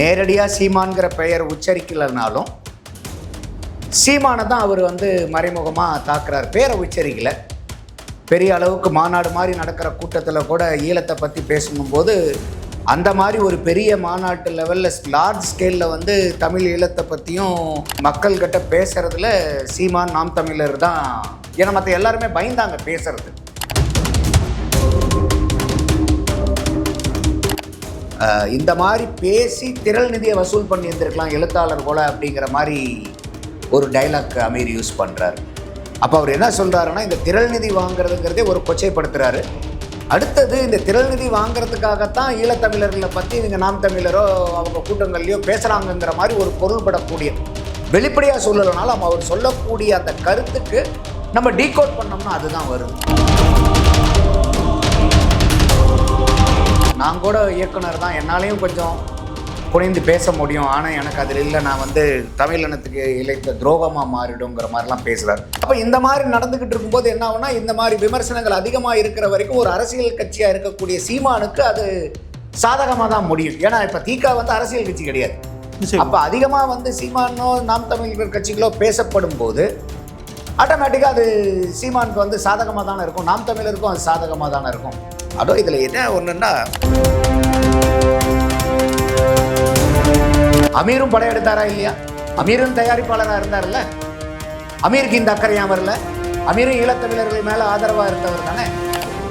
நேரடியாக சீமான்கிற பெயர் உச்சரிக்கலைனாலும் சீமானை தான் அவர் வந்து மறைமுகமாக தாக்குறார். பேரை உச்சரிக்கலை. பெரிய அளவுக்கு மாநாடு மாதிரி நடக்கிற கூட்டத்தில் கூட ஈழத்தை பற்றி பேசும்போது அந்த மாதிரி ஒரு பெரிய மாநாட்டு லெவலில் லார்ஜ் ஸ்கேலில் வந்து தமிழ் ஈழத்தை பற்றியும் மக்கள்கிட்ட பேசுகிறதுல சீமான் நாம் தமிழர் தான். ஏன்னா மற்ற எல்லாருமே பயந்தாங்க பேசுறது. இந்த மாதிரி பேசி திரள் நிதியை வசூல் பண்ணி இருந்திருக்கலாம் எழுத்தாளர் போல அப்படிங்கிற மாதிரி ஒரு டைலாக் அமீர் யூஸ் பண்ணுறாரு. அப்போ அவர் என்ன சொல்கிறாருன்னா, இந்த திரள் நிதி வாங்குறதுங்கிறதே ஒரு கொச்சைப்படுத்துகிறாரு. அடுத்தது இந்த திரள் நிதி வாங்குறதுக்காகத்தான் ஈழத்தமிழர்களை பற்றி இவங்க நாம் தமிழரோ அவங்க கூட்டங்கள்லையோ பேசுகிறாங்கங்கிற மாதிரி ஒரு பொருள்படக்கூடிய, வெளிப்படையாக சொல்லலைனாலும் அவர் சொல்லக்கூடிய அந்த கருத்துக்கு நம்ம டீகோட் பண்ணோம்னா அதுதான் வருது. நான் கூட இயக்குனர் தான், என்னாலையும் கொஞ்சம் புரிந்து பேச முடியும், ஆனால் எனக்கு அதில் இல்லை, நான் வந்து தமிழ் இனத்துக்கு இழைத்த துரோகமாக மாறிடுங்கிற மாதிரிலாம் பேசுகிறார். அப்போ இந்த மாதிரி நடந்துக்கிட்டு இருக்கும்போது என்ன ஆகுனா, இந்த மாதிரி விமர்சனங்கள் அதிகமாக இருக்கிற வரைக்கும் ஒரு அரசியல் கட்சியாக இருக்கக்கூடிய சீமானுக்கு அது சாதகமாக தான் முடியும். ஏன்னா இப்போ திக வந்து அரசியல் கட்சி கிடையாது. அப்போ அதிகமாக வந்து சீமானோ நாம் தமிழர் கட்சிகளோ பேசப்படும் போது ஆட்டோமேட்டிக்காக அது சீமானுக்கு வந்து சாதகமாக தானே இருக்கும், நாம் தமிழருக்கும் அது சாதகமாக தானே இருக்கும். அதோ இதில் என்ன ஒன்றுன்னா, அமீரும் படையெடுத்தாரா இல்லையா? அமீரும் தயாரிப்பாளராக இருந்தார்ல. அமீருக்கு இந்த அக்கறையாக வரல. அமீரும் ஈழத்தமிழர்கள் மேலே ஆதரவாக இருந்தவர் தானே.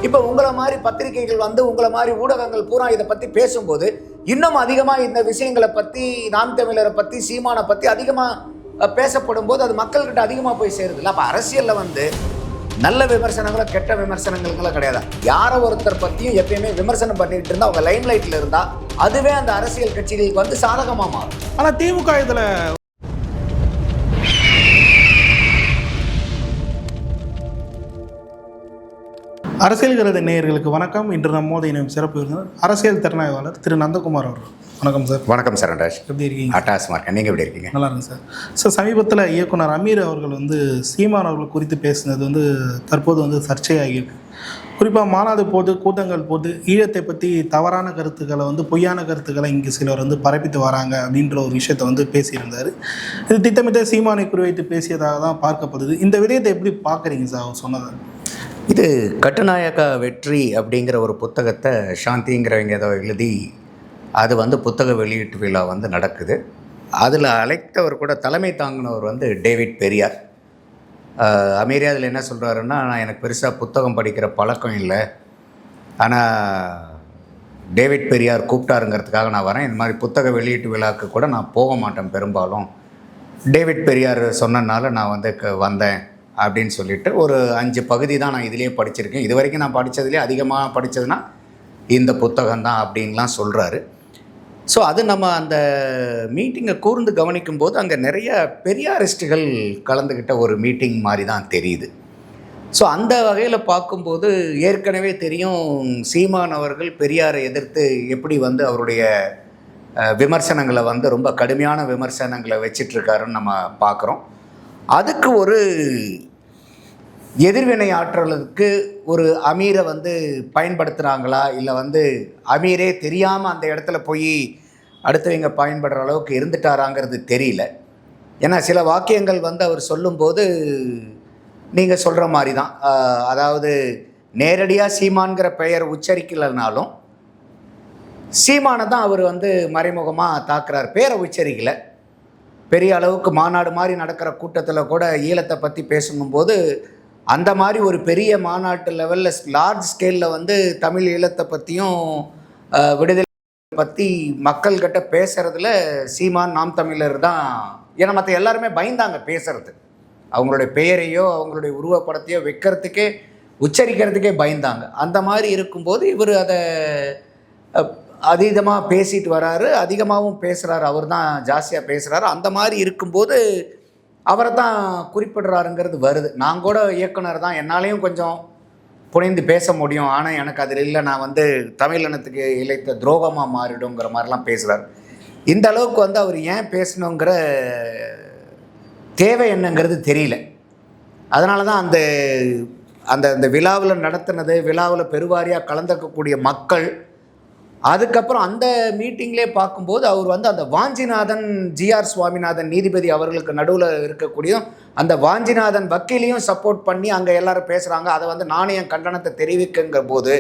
இப்போ உங்களை மாதிரி பத்திரிகைகள் வந்து உங்களை மாதிரி ஊடகங்கள் பூரா இதை பற்றி பேசும்போது இன்னும் அதிகமாக இந்த விஷயங்களை பற்றி, நாம் தமிழரை பற்றி, சீமானை பற்றி அதிகமாக பேசப்படும் போது அது மக்கள்கிட்ட அதிகமாக போய் சேருதில்ல. அப்போ அரசியலில் வந்து நல்ல விமர்சனங்களோ கெட்ட விமர்சனங்களுங்களோ கிடையாது. யாரோ ஒருத்தர் பற்றியும் எப்பயுமே விமர்சனம் பண்ணிட்டு இருந்தால் அவங்க லைம் லைட்டில் இருந்தால் அதுவே அந்த அரசியல் கட்சிகளுக்கு வந்து சாதகமாக மாறும். ஆனால் திமுக இதில் அரசியல் கருத நேயர்களுக்கு வணக்கம். இன்று நம்மோடு இணையும் சிறப்பு விருந்தினர் அரசியல் திறனாய்வாளர் திரு நந்தகுமார் அவர்கள். வணக்கம் சார். வணக்கம் சார். நன்றாஜ், எப்படி இருக்கீங்க? அட்டாசமாக இருக்கேன். நீங்கள் எப்படி இருக்கீங்க? நல்லா இருக்கு சார். சார், சமீபத்தில் இயக்குனர் அமீர் அவர்கள் வந்து சீமான் அவர்கள் குறித்து பேசினது வந்து தற்போது வந்து சர்ச்சையாகியிருக்கு. குறிப்பாக மாநாடு போது, கூட்டங்கள் போது ஈழத்தை பற்றி தவறான கருத்துக்களை வந்து, பொய்யான கருத்துக்களை இங்கே சிலர் வந்து பரப்பித்து வராங்க அப்படின்ற ஒரு விஷயத்தை வந்து பேசியிருந்தார். இது திட்டமிட்ட சீமானை குறிவைத்து பேசியதாக தான் பார்க்கப்படுது. இந்த விடயத்தை எப்படி பார்க்குறீங்க சார் அவர் சொன்னதை? இது கட்டுநாயக்க வெற்றி அப்படிங்கிற ஒரு புத்தகத்தை சாந்திங்கிறவங்க ஏதோ எழுதி அது வந்து புத்தக வெளியீட்டு விழா வந்து நடக்குது. அதில் அழைத்தவர் கூட தலைமை தாங்கினவர் வந்து டேவிட் பெரியார். அமீரே அதில் என்ன சொல்கிறாருன்னா, நான் எனக்கு பெருசாக புத்தகம் படிக்கிற பழக்கம் இல்லை, ஆனால் டேவிட் பெரியார் கூப்பிட்டாருங்கிறதுக்காக நான் வரேன். இந்த மாதிரி புத்தக வெளியீட்டு விழாவுக்கு கூட நான் போக மாட்டேன் பெரும்பாலும், டேவிட் பெரியார் சொன்னனால நான் வந்து வந்தேன் அப்படின்னு சொல்லிட்டு ஒரு 5 பகுதி தான் நான் இதிலேயே படிச்சிருக்கேன். இது வரைக்கும் நான் படித்ததுலேயே அதிகமாக படித்ததுன்னா இந்த புத்தகம் தான் அப்படின்லாம் சொல்கிறாரு. ஸோ அது நம்ம அந்த மீட்டிங்கை கூர்ந்து கவனிக்கும்போது அங்கே நிறைய பெரியாரிஸ்டுகள் கலந்துக்கிட்ட ஒரு மீட்டிங் மாதிரி தான் தெரியுது. ஸோ அந்த வகையில் பார்க்கும்போது ஏற்கனவே தெரியும் சீமான் அவர்கள் பெரியாரை எதிர்த்து எப்படி வந்து அவருடைய விமர்சனங்களை வந்து ரொம்ப கடுமையான விமர்சனங்களை வச்சிட்ருக்காருன்னு நம்ம பார்க்குறோம். அதுக்கு ஒரு எதிர்வினை ஆற்றலுக்கு ஒரு அமீரை வந்து பயன்படுத்துகிறாங்களா, இல்லை வந்து அமீரே தெரியாமல் அந்த இடத்துல போய் அடுத்தவங்க பயன்படுற அளவுக்கு இருந்துட்டாராங்கிறது தெரியல. ஏன்னா சில வாக்கியங்கள் வந்து அவர் சொல்லும்போது நீங்கள் சொல்கிற மாதிரி தான், அதாவது நேரடியாக சீமான்கிற பெயர் உச்சரிக்கலைனாலும் சீமானை தான் அவர் வந்து மறைமுகமாக தாக்குறார். பேரை உச்சரிக்கலை. பெரிய அளவுக்கு மாநாடு மாதிரி நடக்கிற கூட்டத்தில் கூட ஈழத்தை பற்றி பேசும்போது அந்த மாதிரி ஒரு பெரிய மாநாட்டு லெவலில் லார்ஜ் ஸ்கேலில் வந்து தமிழ் ஈழத்தை பற்றியும் விடுதலை பற்றி மக்கள்கிட்ட பேசுகிறதுல சீமான் நாம் தமிழர் தான். ஏன்னா மற்ற எல்லாருமே பயந்தாங்க பேசுகிறது. அவங்களுடைய பெயரையோ அவங்களுடைய உருவப்படத்தையோ வைக்கிறதுக்கே, உச்சரிக்கிறதுக்கே பயந்தாங்க. அந்த மாதிரி இருக்கும்போது இவர் அதை அதீதமாக பேசிட்டு வராரு, அதிகமாகவும் பேசுகிறாரு, அவர் தான் ஜாஸ்தியாக பேசுகிறாரு. அந்த மாதிரி இருக்கும்போது அவரை தான் குறிப்பிடுறாருங்கிறது வருது. நான் கூட இயக்குனர் தான், என்னாலையும் கொஞ்சம் புரிந்து பேச முடியும், ஆனால் எனக்கு அதில் இல்லை, நான் வந்து தமிழ் இனத்துக்கு இழைத்த துரோகமாக மாறிடுங்கிற மாதிரிலாம் பேசுகிறார். இந்த அளவுக்கு வந்து அவர் ஏன் பேசணுங்கிற தேவை என்னங்கிறது தெரியல. அதனால தான் அந்த அந்த அந்த விழாவில் நடத்தினது, விழாவில் பெருவாரியாக கலந்துக்கக்கூடிய மக்கள் அதுக்கப்புறம் அந்த மீட்டிங்லேயே பார்க்கும்போது அவர் வந்து அந்த வாஞ்சிநாதன் ஜிஆர் சுவாமிநாதன் நீதிபதி அவர்களுக்கு நடுவில் இருக்கக்கூடிய அந்த வாஞ்சிநாதன் வக்கீலையும் சப்போர்ட் பண்ணி அங்கே எல்லாரும் பேசுகிறாங்க. அதை வந்து நானே என் கண்டனத்தை தெரிவிக்குங்கிற போது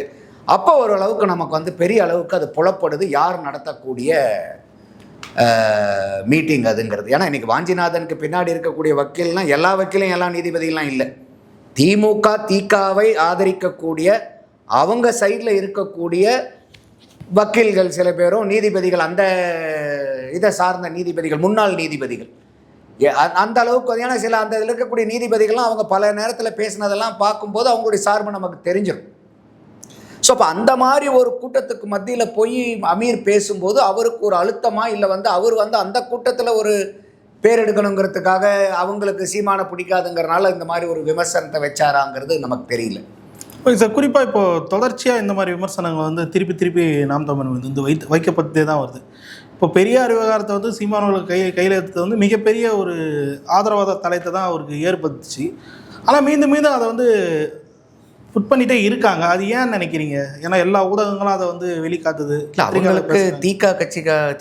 அப்போ ஓரளவுக்கு நமக்கு வந்து பெரிய அளவுக்கு அது புலப்படுது யார் நடத்தக்கூடிய மீட்டிங் அதுங்கிறது. ஏன்னா இன்றைக்கி வாஞ்சிநாதனுக்கு பின்னாடி இருக்கக்கூடிய வக்கீல்னால் எல்லா வக்கீலும் எல்லா நீதிபதியெல்லாம் இல்லை. திமுக திகாவை ஆதரிக்கக்கூடிய அவங்க சைடில் இருக்கக்கூடிய வக்கீல்கள் சில பேரும் நீதிபதிகள், அந்த இதை சார்ந்த நீதிபதிகள், முன்னாள் நீதிபதிகள் அந்த அளவுக்கு. ஏன்னா சில அந்த இதில் இருக்கக்கூடிய நீதிபதிகள்லாம் அவங்க பல நேரத்தில் பேசினதெல்லாம் பார்க்கும்போது அவங்களுடைய சார்பு நமக்கு தெரிஞ்சிடும். ஸோ அப்போ அந்த மாதிரி ஒரு கூட்டத்துக்கு மத்தியில் போய் அமீர் பேசும்போது அவருக்கு ஒரு அழுத்தமாக இல்லை வந்து அவர் வந்து அந்த கூட்டத்தில் ஒரு பேர் எடுக்கணுங்கிறதுக்காக அவங்களுக்கு சீமானை பிடிக்காதுங்கிறனால இந்த மாதிரி ஒரு விமர்சனத்தை வச்சாராங்கிறது நமக்கு தெரியல. ஓகே சார், குறிப்பாக இப்போது தொடர்ச்சியாக இந்த மாதிரி விமர்சனங்கள் வந்து திருப்பி நாம் தமிழ் வந்து வைக்கப்பட்டே தான் வருது. இப்போ பெரியார் விவகாரத்தை வந்து சீமானவர்களுக்கு கையில் எடுத்தது வந்து மிகப்பெரிய ஒரு ஆதரவாத தலைத்தை தான் அவருக்கு ஏற்படுத்துச்சு. ஆனால் மீண்டும் அதை வந்து புட் பண்ணிகிட்டே இருக்காங்க. அது ஏன்னு நினைக்கிறீங்க? ஏன்னா எல்லா ஊடகங்களும் அதை வந்து வெளிக்காட்டுது. அவங்களுக்கு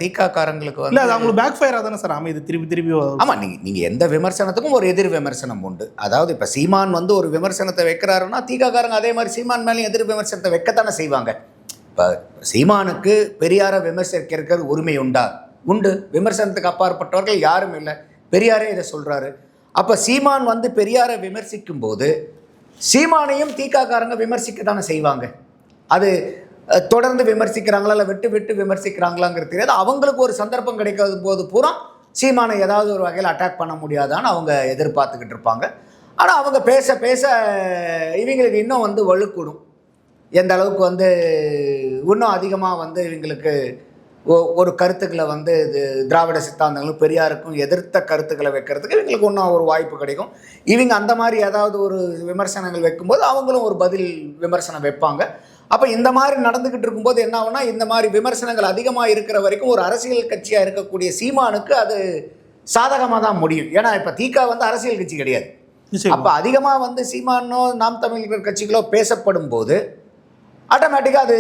தீக்காக்காரங்களுக்கு இல்லை, அது அவங்களுக்கு பேக் ஃபயராக தானே சார் அமைது திருப்பி. ஆமாம், நீங்கள் எந்த விமர்சனத்துக்கும் ஒரு எதிர் விமர்சனம் உண்டு. அதாவது இப்போ சீமான் வந்து ஒரு விமர்சனத்தை வைக்கிறாருன்னா தீக்காக்காரங்க அதே மாதிரி சீமான் மேலேயும் எதிர் விமர்சனத்தை வைக்கத்தானே செய்வாங்க. இப்போ சீமானுக்கு பெரியாரை விமர்சிக்கிறது உரிமை உண்டு. விமர்சனத்துக்கு அப்பாற்பட்டவர்கள் யாரும் இல்லை. பெரியாரே இதை சொல்கிறாரு. அப்போ சீமான் வந்து பெரியாரை விமர்சிக்கும் போது சீமானையும் தீக்காக்காரங்க விமர்சிக்க தானே செய்வாங்க. அது தொடர்ந்து விமர்சிக்கிறாங்களா இல்லை விட்டு விமர்சிக்கிறாங்களாங்கிறது தெரியாது. அவங்களுக்கு ஒரு சந்தர்ப்பம் கிடைக்காத போது பூரா சீமானை ஏதாவது ஒரு வகையில் அட்டாக் பண்ண முடியாதான்னு அவங்க எதிர்பார்த்துக்கிட்டு இருப்பாங்க. ஆனால் அவங்க பேச இவங்களுக்கு இன்னும் வந்து வலுக்கூடும். எந்த அளவுக்கு வந்து இன்னும் அதிகமாக வந்து இவங்களுக்கு ஒரு கருத்துக்களை வந்து திராவிட சித்தாந்தங்களும் பெரியாருக்கும் எதிர்த்த கருத்துக்களை வைக்கிறதுக்கு இவங்களுக்கு இன்னும் ஒரு வாய்ப்பு கிடைக்கும். இவங்க அந்த மாதிரி ஏதாவது ஒரு விமர்சனங்கள் வைக்கும்போது அவங்களும் ஒரு பதில் விமர்சனம் வைப்பாங்க. அப்போ இந்த மாதிரி நடந்துக்கிட்டு இருக்கும்போது என்ன ஆகுனா, இந்த மாதிரி விமர்சனங்கள் அதிகமாக இருக்கிற வரைக்கும் ஒரு அரசியல் கட்சியாக இருக்கக்கூடிய சீமானுக்கு அது சாதகமாக தான் முடியும். ஏன்னா இப்போ திக வந்து அரசியல் கட்சி கிடையாது. அப்போ அதிகமாக வந்து சீமானோ நாம் தமிழர் கட்சிகளோ பேசப்படும் போது ஆட்டோமேட்டிக்காக அது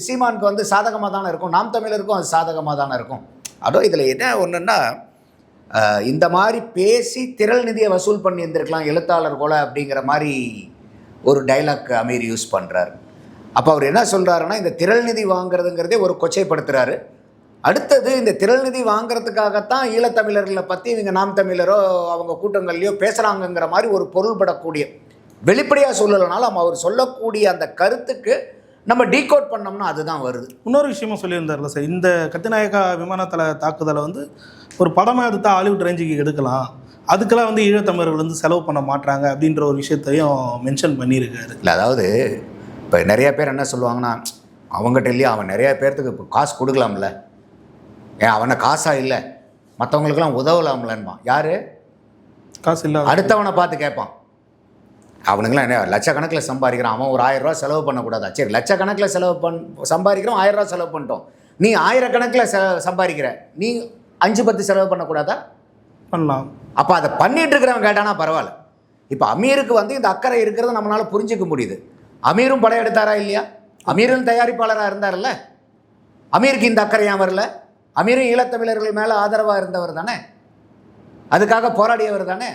சீமானுக்கு வந்து சாதகமாக தானே இருக்கும். நாம் தமிழருக்கும் அது சாதகமாக தானே இருக்கும். அதுவும் இதில் என்ன ஒன்றுன்னா, இந்த மாதிரி பேசி திரள் நிதியை வசூல் பண்ணி இருந்திருக்கலாம் எழுத்தாளர் போல அப்படிங்கிற மாதிரி ஒரு டைலாக் அமீர் யூஸ் பண்ணுறாரு. அப்போ அவர் என்ன சொல்கிறாருன்னா, இந்த திரள் நிதி வாங்குறதுங்கிறதே ஒரு கொச்சைப்படுத்துகிறாரு. அடுத்தது இந்த திரள் நிதி வாங்குறதுக்காகத்தான் ஈழத்தமிழர்களை பற்றி இவங்க நாம் தமிழரோ அவங்க கூட்டங்கள்லையோ பேசுகிறாங்கங்கிற மாதிரி ஒரு பொருள்படக்கூடிய வெளிப்படையாக சொல்லலைனாலும் அவர் சொல்லக்கூடிய அந்த கருத்துக்கு நம்ம டீகோட் பண்ணோம்னா அதுதான் வருது. இன்னொரு விஷயமும் சொல்லியிருந்தார்ல சார், இந்த கட்டுநாயக்கா விமானத்தள தாக்குதலை வந்து ஒரு படமாக எடுத்தால் ஹாலிவுட் ரேஞ்சுக்கு எடுக்கலாம், அதுக்கெல்லாம் வந்து ஈழத்தமிழர்கள் வந்து செலவு பண்ண மாட்டாங்க அப்படின்ற ஒரு விஷயத்தையும் மென்ஷன் பண்ணியிருக்காரு. இல்லை, அதாவது இப்போ நிறைய பேர் என்ன சொல்லுவாங்கன்னா, அவங்ககிட்ட இல்லையா அவன் நிறைய பேர்த்துக்கு இப்போ காசு கொடுக்கலாம்ல, ஏன் அவனை காசாக இல்லை மற்றவங்களுக்கெல்லாம் உதவலாம்லன்பான். யார் காசு இல்லை அடுத்தவனை பார்த்து கேட்பான். அவனுங்களாம் என்ன லட்சக்கணக்கில் சம்பாதிக்கிறான், அவன் ஒரு 1000 ரூபா செலவு பண்ணக்கூடாதா? சரி, லட்சக்கணக்கில் சம்பாதிக்கிறோம், 1000 ரூபா செலவு பண்ணிட்டோம். நீ 1000 கணக்கில் சம்பாதிக்கிற, நீ 5-10 செலவு பண்ணக்கூடாதா? பண்ணலாம். அப்போ அதை பண்ணிகிட்டு இருக்கிறவன் கேட்டானா பரவாயில்ல. இப்போ அமீருக்கு வந்து இந்த அக்கறை இருக்கிறத நம்மளால் புரிஞ்சிக்க முடியுது. அமீரும் படம் எடுத்தாரா இல்லையா? அமீரும் தயாரிப்பாளராக இருந்தார்ல. அமீருக்கு இந்த அக்கறை ஏன் வரல? அமீரும் ஈழத்தமிழர்கள் மேலே ஆதரவாக இருந்தவர் தானே, அதுக்காக போராடியவர் தானே,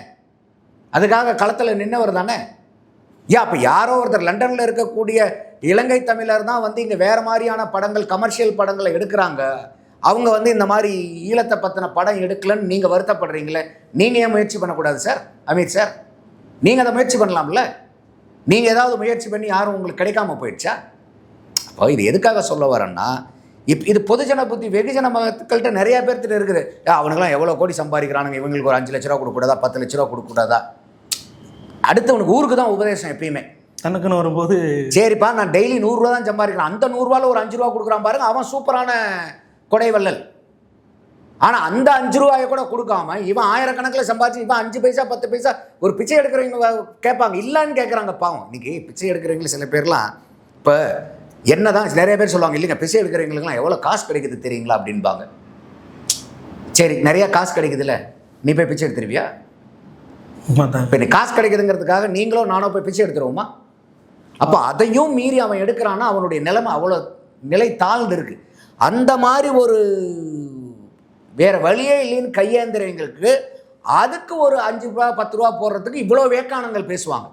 அதுக்காக களத்தில் நின்றவர் தானே. அப்போ யாரோ ஒருத்தர் லண்டனில் இருக்கக்கூடிய இலங்கை தமிழர் தான் வந்து இங்கே வேறு மாதிரியான படங்கள், கமர்ஷியல் படங்களை எடுக்கிறாங்க. அவங்க வந்து இந்த மாதிரி ஈழத்தை பற்றின படம் எடுக்கலன்னு நீங்கள் வருத்தப்படுறீங்களே, நீங்கள் ஏன் முயற்சி பண்ணக்கூடாது சார்? அமீர் சார், நீங்கள் அதை முயற்சி பண்ணலாம்ல. நீங்கள் ஏதாவது முயற்சி பண்ணி யாரும் உங்களுக்கு கிடைக்காம போயிடுச்சா? அப்போ இது எதுக்காக சொல்ல வரேன்னா, இது பொதுஜன புத்தி வெகுஜன மக்கள்கிட்ட நிறைய பேர்த்திட்ட இருக்குது. அவனுங்களாம் எவ்வளோ கோடி சம்பாதிக்கிறானுங்க, இவங்களுக்கு ஒரு 5 லட்ச ரூபா கொடுக்கூடாதா, 10 லட்ச ரூபா கொடுக்கூடாதா? அடுத்தவனுக்கு ஊருக்கு தான் உபதேசம் எப்பயுமே. தனக்குன்னு வரும்போது சரிப்பா நான் டெய்லி 100 ரூபா தான் சம்பாதிக்கிறேன், அந்த 100 ரூபாவில் ஒரு 5 ரூபா கொடுக்குறான் பாருங்க, அவன் சூப்பரான கொடைவள்ளல். ஆனால் அந்த 5 ரூபாயை கூட கொடுக்காம இவன் 1000 கணக்கில் சம்பாதிச்சு இவன் 5 பைசா 10 பைசா ஒரு பிச்சை எடுக்கிறவங்க கேட்பாங்க, இல்லைன்னு கேட்குறாங்க. பாவம், இன்றைக்கி பிச்சை எடுக்கிறவங்கள சில பேர்லாம் இப்போ என்ன தான் நிறைய பேர் சொல்லுவாங்க, இல்லைங்க பிச்சை எடுக்கிறவங்களுக்குலாம் எவ்வளோ காசு கிடைக்குது தெரியுங்களா அப்படின்பாங்க. சரி, நிறையா காசு கிடைக்குதுல்ல, நீ போய் பிச்சை எடுத்துருவியா? இப்போ நீ காசு கிடைக்குதுங்கிறதுக்காக நீங்களோ நானோ போய் பிச்சை எடுத்துருவோமா? அப்போ அதையும் மீறி அவன் எடுக்கிறான்னா அவனுடைய நிலைமை அவ்வளோ நிலை தாழ்ந்து இருக்குது. அந்த மாதிரி ஒரு வேறு வழியே இல்லைன்னு கையேந்திரங்களுக்கு அதுக்கு ஒரு 5 ரூபா 10 ரூபா போடுறதுக்கு இவ்வளோ வேக்கானங்கள் பேசுவாங்க.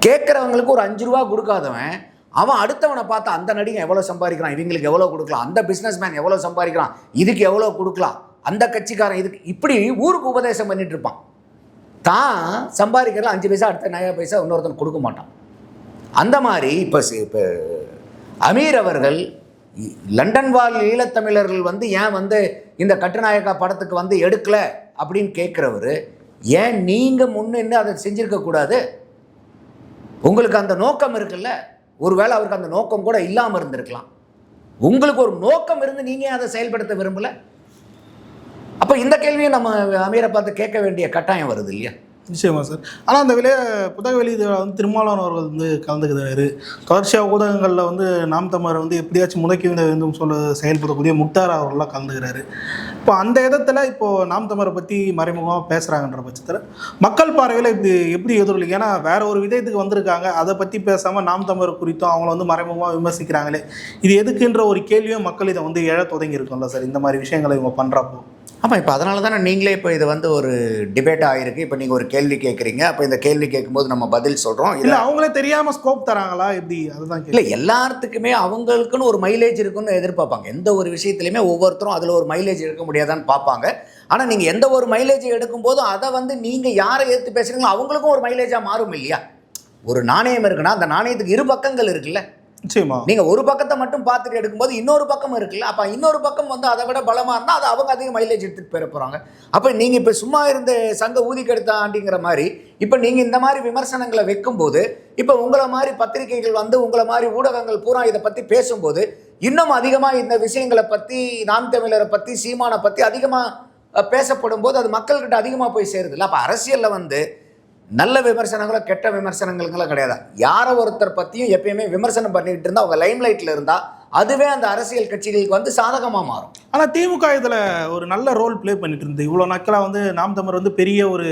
கேட்குறவங்களுக்கு ஒரு 5 ரூபா கொடுக்காதவன் அவன் அடுத்தவனை பார்த்து அந்த நடிகன் எவ்வளோ சம்பாதிக்கிறான், இவங்களுக்கு எவ்வளோ கொடுக்கலாம், அந்த பிஸ்னஸ்மேன் எவ்வளோ சம்பாதிக்கிறான், இதுக்கு எவ்வளோ கொடுக்கலாம், அந்த கட்சிக்காரன் இதுக்கு, இப்படி ஊருக்கு உபதேசம் பண்ணிட்டு இருப்பான். தான் சம்பாதிக்கிறதுல 5 பைசா அடுத்த 9 பைசா இன்னொருத்தன் கொடுக்க மாட்டான். அந்த மாதிரி இப்போ அமீர் அவர்கள் லண்டன் வாழ் ஈழத்தமிழர்கள் ஏன் இந்த கட்டுநாயக்கா படத்துக்கு எடுக்கலை அப்படின்னு கேட்குறவர், ஏன் நீங்கள் முன்னின்று அதை செஞ்சுருக்கக்கூடாது? உங்களுக்கு அந்த நோக்கம் இருக்குல்ல, ஒருவேளை அவருக்கு அந்த நோக்கம் கூட இல்லாமல் இருந்திருக்கலாம். உங்களுக்கு ஒரு நோக்கம் இருந்து நீங்கள் அதை செயல்படுத்த விரும்பலை. அப்போ இந்த கேள்வியை நம்ம அமீரை பார்த்து கேட்க வேண்டிய கட்டாயம் வருது இல்லையா? நிச்சயமா சார். ஆனால் அந்த புத்தக வெளியீடுகள் திருமாவளவன் அவர்கள் கலந்துக்கிறாரு. தொடர்ச்சியாக ஊடகங்களில் நாம் தமிழரை எப்படியாச்சும் முடக்கி வேண்டும் சொல்ல செயல்படக்கூடிய முக்தார் அவர்கள்லாம் கலந்துக்கிறாரு. இப்போ அந்த இடத்துல இப்போது நாம் தமிழரை பற்றி மறைமுகமாக பேசுகிறாங்கன்ற பட்சத்தில் மக்கள் பார்வையில் இப்படி எப்படி எதிரொலிக்கு? ஏன்னா வேற ஒரு விதயத்துக்கு வந்திருக்காங்க, அதை பற்றி பேசாமல் நாம் தமிழர் குறித்தும் அவங்கள மறைமுகமாக விமர்சிக்கிறாங்களே, இது எதுக்குன்ற ஒரு கேள்வியும் மக்கள் இதை எழ தொடங்கி இருக்கும்ல சார், இந்த மாதிரி விஷயங்களை இவங்க பண்ணுறப்போ. ஆமாம், இப்போ அதனால தானே நீங்களே இப்போ இது ஒரு டிபேட் ஆகிருக்கு. இப்போ நீங்கள் ஒரு கேள்வி கேட்குறீங்க, அப்போ இந்த கேள்வி கேட்கும்போது நம்ம பதில் சொல்கிறோம். இல்லை அவங்களே தெரியாமல் ஸ்கோப் தராங்களா எப்படி? அதுதான் இல்லை, எல்லாத்துக்குமே அவங்களுக்குன்னு ஒரு மைலேஜ் இருக்குன்னு எதிர்பார்ப்பாங்க. எந்த ஒரு விஷயத்துலையுமே ஒவ்வொருத்தரும் அதில் ஒரு மைலேஜ் எடுக்க முடியாதான்னு பார்ப்பாங்க. ஆனால் நீங்கள் எந்த ஒரு மைலேஜ் எடுக்கும்போதும் அதை நீங்கள் யாரை எடுத்து பேசுகிறீங்களோ அவங்களுக்கும் ஒரு மைலேஜாக மாறும் இல்லையா? ஒரு நாணயம் இருக்குன்னா அந்த நாணயத்துக்கு 2 பக்கங்கள் இருக்குல்ல. நிச்சயமா நீங்கள் ஒரு பக்கத்தை மட்டும் பார்த்துட்டு எடுக்கும்போது இன்னொரு பக்கம் இருக்குல்ல. அப்போ இன்னொரு பக்கம் அதை விட பலமாக இருந்தால் அது அவங்க அதிக மைலேஜ் எடுத்துகிட்டு போயிட போகிறாங்க. அப்போ நீங்கள் இப்போ சும்மா இருந்த சங்க ஊதி கெடுத்த ஆண்டிங்கிற மாதிரி இப்போ நீங்கள் இந்த மாதிரி விமர்சனங்களை வைக்கும்போது இப்போ உங்களை மாதிரி பத்திரிகைகள் உங்களை மாதிரி ஊடகங்கள் பூரா இதை பற்றி பேசும்போது இன்னும் அதிகமாக இந்த விஷயங்களை பற்றி, நாம் தமிழரை பற்றி, சீமானை பற்றி அதிகமாக பேசப்படும் போது அது மக்கள்கிட்ட அதிகமாக போய் சேருது இல்லை. அப்போ அரசியலில் நல்ல விமர்சனங்களோ கெட்ட விமர்சனங்களுக்கெல்லாம் கிடையாது. யாரை ஒருத்தர் பற்றியும் எப்பயுமே விமர்சனம் பண்ணிக்கிட்டு இருந்தால் அவங்க லைம்லைட்டில் இருந்தால் அதுவே அந்த அரசியல் கட்சிகளுக்கு சாதகமாக மாறும். ஆனால் திமுக இதில் ஒரு நல்ல ரோல் ப்ளே பண்ணிட்டு இருந்து இவ்வளோ நாட்களாக நாம் தமிழர் பெரிய ஒரு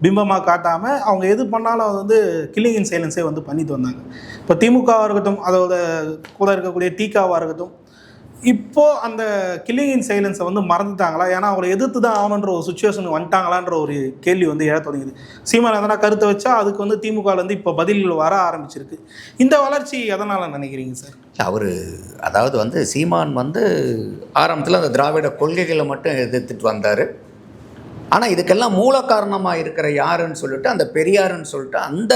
பிம்பமாக காட்டாமல் அவங்க எது பண்ணாலும் கில்லிங் இன் சைலன்ஸே பண்ணிட்டு வந்தாங்க. இப்போ திமுகவாக இருக்கட்டும், அதோட கூட இருக்கக்கூடிய டிகாவாக இருக்கட்டும், இப்போது அந்த கில்லிங் இன் சைலன்ஸை மறந்துட்டாங்களா? ஏன்னா அவங்களை எதிர்த்து தான் ஆகணுன்ற ஒரு சுச்சுவேஷன் வந்துட்டாங்களான்ற ஒரு கேள்வி எழ தொடங்குது. சீமான் எதனா கருத்தை வச்சா அதுக்கு திமுகலேருந்து இப்போ பதில்கள் வர ஆரம்பிச்சிருக்கு. இந்த வளர்ச்சி எதனால் நினைக்கிறீங்க சார்? அதாவது சீமான் ஆரம்பத்தில் அந்த திராவிட கொள்கைகளை மட்டும் எதிர்த்துட்டு வந்தார். ஆனால் இதுக்கெல்லாம் மூல காரணமாக இருக்கிற யாருன்னு சொல்லிட்டு அந்த பெரியாருன்னு சொல்லிட்டு அந்த